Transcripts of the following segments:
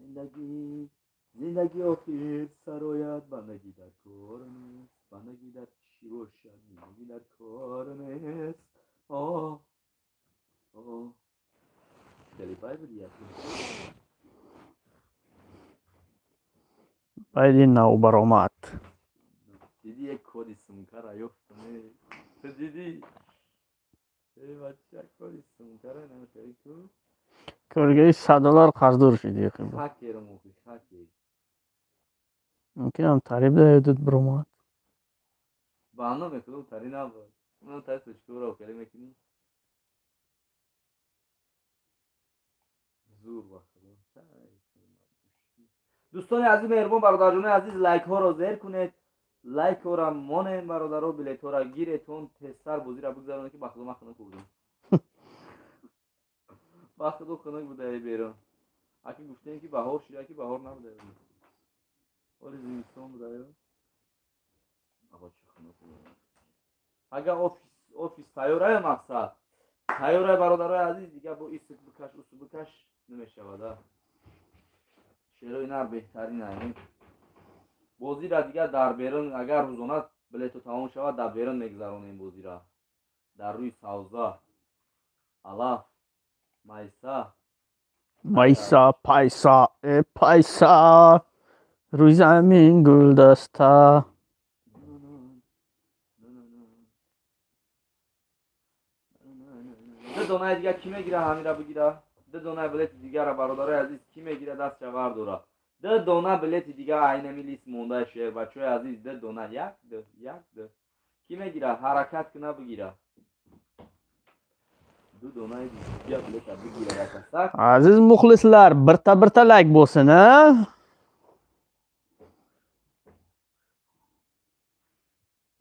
زندگی زندگی آخر سرایت بندگی در کار نیست، بندگی در چی باشد زندگی در کار نیست. آه آه کلیپای بدیت باید این نو برآمد. دیدی یک کودی سمکر یفتونه تو دیدی ای بچه کودی سمکر نمیتونی تو کارگاهی $100 قرض شدی خیلی. خاکی رو موقعی خاکی ممکن هم تعریب ده دود برآمد. با هم نمیکنم تاری نبود اونو تایی سوچکو رو کلی میکنی زور باخته دوستان عزیز مهربان برادران عزیز لایک ها رو زیر کنید، لایک ها رو مانین برادرها، بلیط ها رو گیرتون تستر بازی رو بگذارونه که بخدا ما خنک بودیم بخدا خنک بوده ای بیرون اکی گفتیم که بهار شده اکی بهار نبوده ولی زمستان بوده آقا چه خنک بوده اگر ofis تیاره مقصد تیاره برادرای عزیز دیگه با ایست بکش اوست بکش نمیشود شعر اینا بهترین است بازی را دیگه در بیرون اگر روزانه بلیتو تمام شود در بیرون میگذرونیم بازی را در روی سوزا علف مایسا پایسا پایسا روی زمین گل دسته. ده دانه دیگه کی میگیره همین را بگیره ده دانه بلیت دیگه را برادرای عزیز کی میگیره دست شور دوره ده دانه بلیت دیگه عین لیست مونده شیر بچه عزیز ده دانه یک ده کی میگیره حرکت کنه بگیره دو دانه دیگه بلیت بگیره یک هستک Aziz muxlislar, birta like bo'lsin, ha?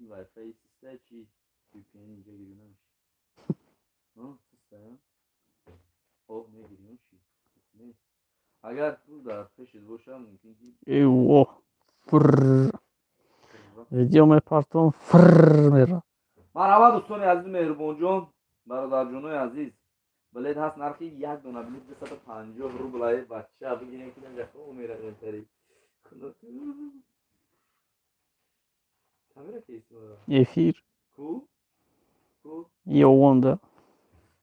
وای فای سیسته چی VPN اینجا گیری نمیشه سیسته اوه میگیریم چی اگر تو در پیشت باشه ممکن که ایوه فر ویدیو میپرتم فر میره. مرحبا دوستان عزیز مهربان جان برادر جانای عزیز بلیت هست نرخی یک دونه بلیت 250 روبل بچه بگیریم که نمیشه خوب میره بهتری کامیرا کیسی افیر کو یوونده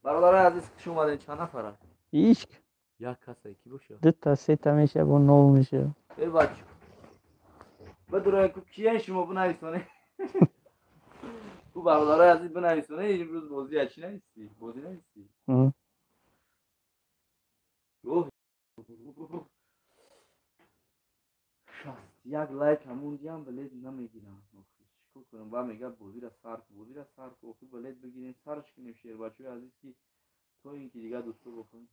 برادر عزیز کش اومدین چند نفره هیچ یک کسی کی باشه دو تا سه تا میشه با نو میشه. ای بچه بدون کو کیه شما بنویسونه تو برادر عزیز بنویسونه امروز بازی چی نیستی بازی نیستی اوه یک لایک همون دیام بلیت نمیگیرم چیکار کنم با میگه بازی را سر کو بلیت بگیریم سرش کنیم شیر بچه عزیز کی تو این که دیگه دوستو بکن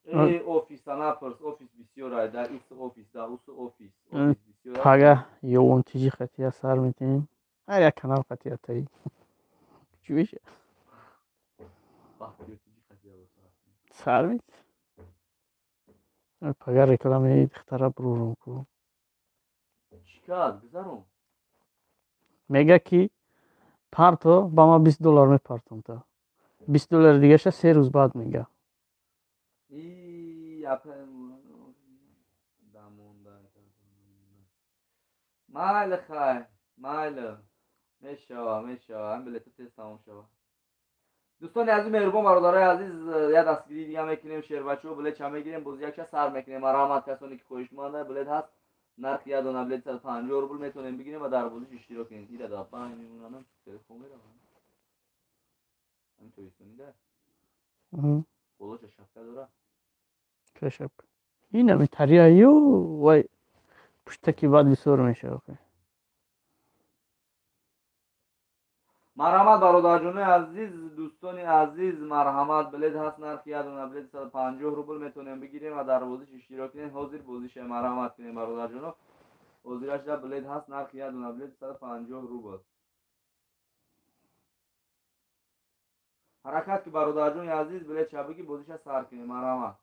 ای ofis anapers ofis بسیار در ایس ofis در اوس ofis بسیار پاگه یوون تیجی خطیه سر میتین هر یک کنال خطیه تایی چی میشه سر میت پاگه رکلامی دختره برورم کو چیکار بذارم میگه کی پارتو با ما $20 میپرتم تا $20 دیگه شه 3 روز بعد میگه مال خیر مال میشه هم بلیت تست تمام شد دوستان عزیز مهربان برادرای عزیز یه دستگیری دیگه میکنیم شیر بچه و بلیت چه میگیریم بازی یک سر میکنیم مرحمت کسانی که خوشش مانده بلیت هست نرخ یه دونه بلیت 150 روبل میتونیم بگیریم و در بازیش اشتراک کنیم دیره دا پای میمونم تلفن میرم همین توی سنیده بولوش شفته داره کشپ این همی تریایو وای پشتکی بعد بسور میشه آخه مرحمت برادر جان عزیز دوستان عزیز مرحمت بلیت هست نرخ یه دونه بلیت 150 روبل میتونیم بگیریم و در بازیش اشتراک کنیم حاضر بازیش مرحمت کنیم برادر جان حاضرش در بلیت هست نرخ یه دونه بلیت 150 روبل حرکت که برادر جان عزیز بلیت شبکی بازیش سر کنیم مرحمت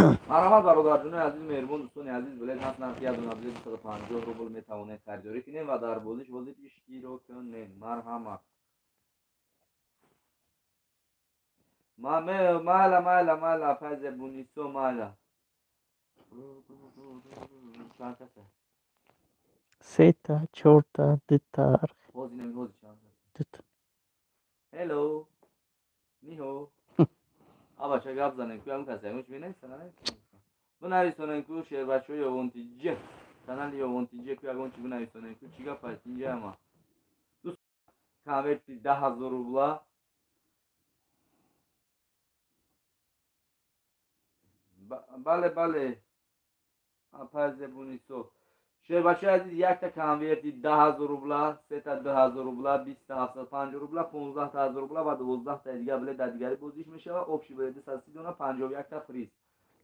مرحبا برادرجون عزیز مهربون دوستان عزیز بلد هست نرخی از نبض 250 روبل میتوانید خریداری کنید و در بازیش اشتراک کنید. مرحبا. مالا پز بونیسو مالا. چند کسه؟ سه چهار دیتر حوزی نمی حوزی چند کسه؟ دیت. هلو نیهو آبا چه گپ زنن که هم کسی همش بینه سنه دو نویسانن که شعر بچه های اونتیجه کانال یا اونتیجه که اگه چی نویسانن که چی گپ هست اینجا اما دوست کاورتی 10,000 روبلا بله پرز بونیسو شعر بچه عزیز یک تا کاورتی 10,000 روبلا 3 تا 2,000 روبلا 20 تا 750 روبلا 15 تا 1000 روبلا و 12 تا دیگه بله در دیگری بازیش میشه و اپشی بله 130 دونه 51 تا فریز.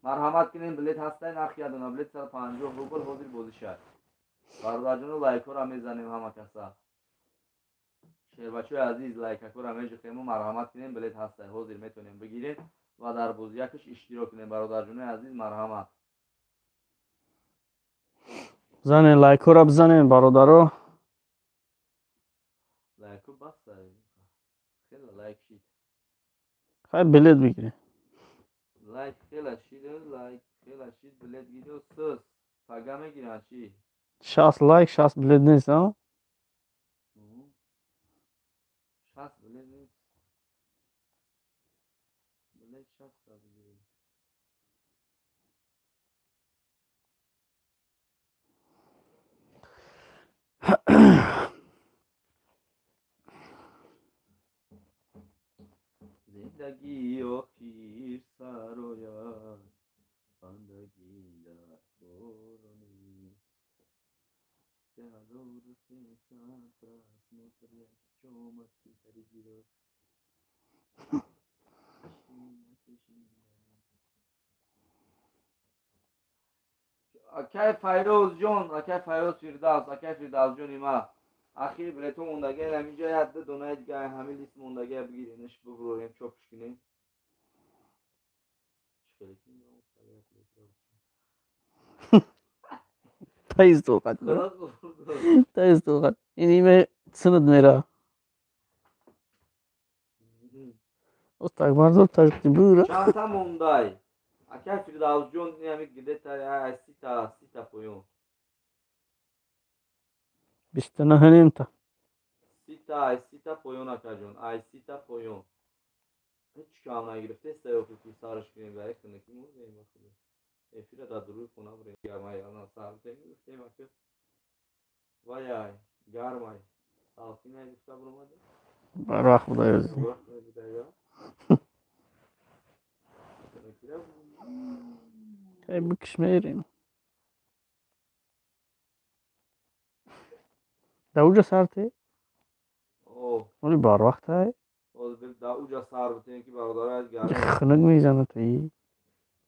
مرحمت کنین بلیت هستن نرخ یادونه بلیت 150 روبل حاضر بازی شد. برادرجون لایک ها را میزنیم همه کسا. شیر بچه عزیز لایک ها را میجوخیم و مرحمت کنین بلیت هستن حاضر میتونیم بگیریم و در بازی یکش اشتراک کنیم. برادرجون عزیز مرحمت. زنین لایک ها را بزنین برادرها. لایک ها بس خیلی لایک شید. خیلی بلیت بگیرین. لایک خیلی شید بلیت گیری و سوس پگه میگیرن چی؟ 60 لایک 60 بلیت نیست ها؟ 60 بلیت نیست. بلیت 60 بگیریم. زندگی آخیر سراید بندگی در کورونی سهدور سیسان تراس موتریت چومتی تریگیرو اکای فیروز جون اکای فیروز فیردوس جونی ما اخیر بلیتو موندگه همینجا حد دونه دیگه همین لیست موندگه بگیرینش ببروریم چوبش کنیم تایز توقت برا تایز توقت اینیمه سند میره استاک بردار تاکتی برا چند تا موندای اکای فیردوس جون نمی گیده تا سیتا پویون 29 نیم تا سیتا پویون اکا جون سیتا پویون هیچ کام نگرفته استیوفی سارش کنیم برای کنه که مورد این بخوده افیره دا دروی خونه بریم گرمای آنها سالتی نگرفته این وقت وای گرمای سالتی نگرفته برماده بر وقت بودای رزی وقت نگرفته یا خیلی بکش میریم دا اوجا سرته اوه ولی بر وقت های دا اوجا سر بتین که برادر از گرمه خنک میزنه تایی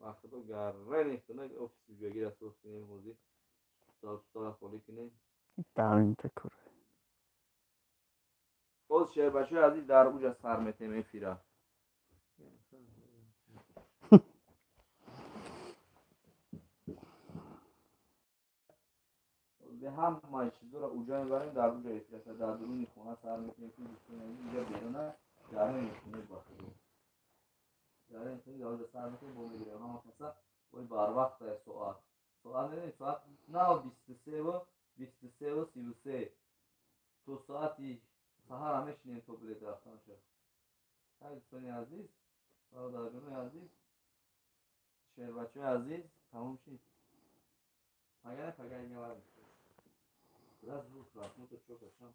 وقت تو گرمه نیست نه افیسی بگیر از سوست کنیم حوزی سال خولی کنیم دامین تکر باز شهر بچه عزیز در اوجا سر میتیم فیره به هم ما چیزا رو اوجا میبریم در اوجا افراسته در درونی خونه سر میتیم که دوستون اینجا بیرونه گرمه میتونه باشه گرمه میتونه در اوجا سر میتیم با میگیریم همه کسا وی بر وقت ساعت نمید ساعت نه 23 و 33 تو ساعتی سهر همه شنیم تو بلیت رفتن شد خیلی دوستانی عزیز برادرجون عزیز شهر بچه عزیز تموم شید پگه اینگه ورد biraz zor bırakma da çok açan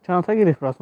چند تا گرفت راست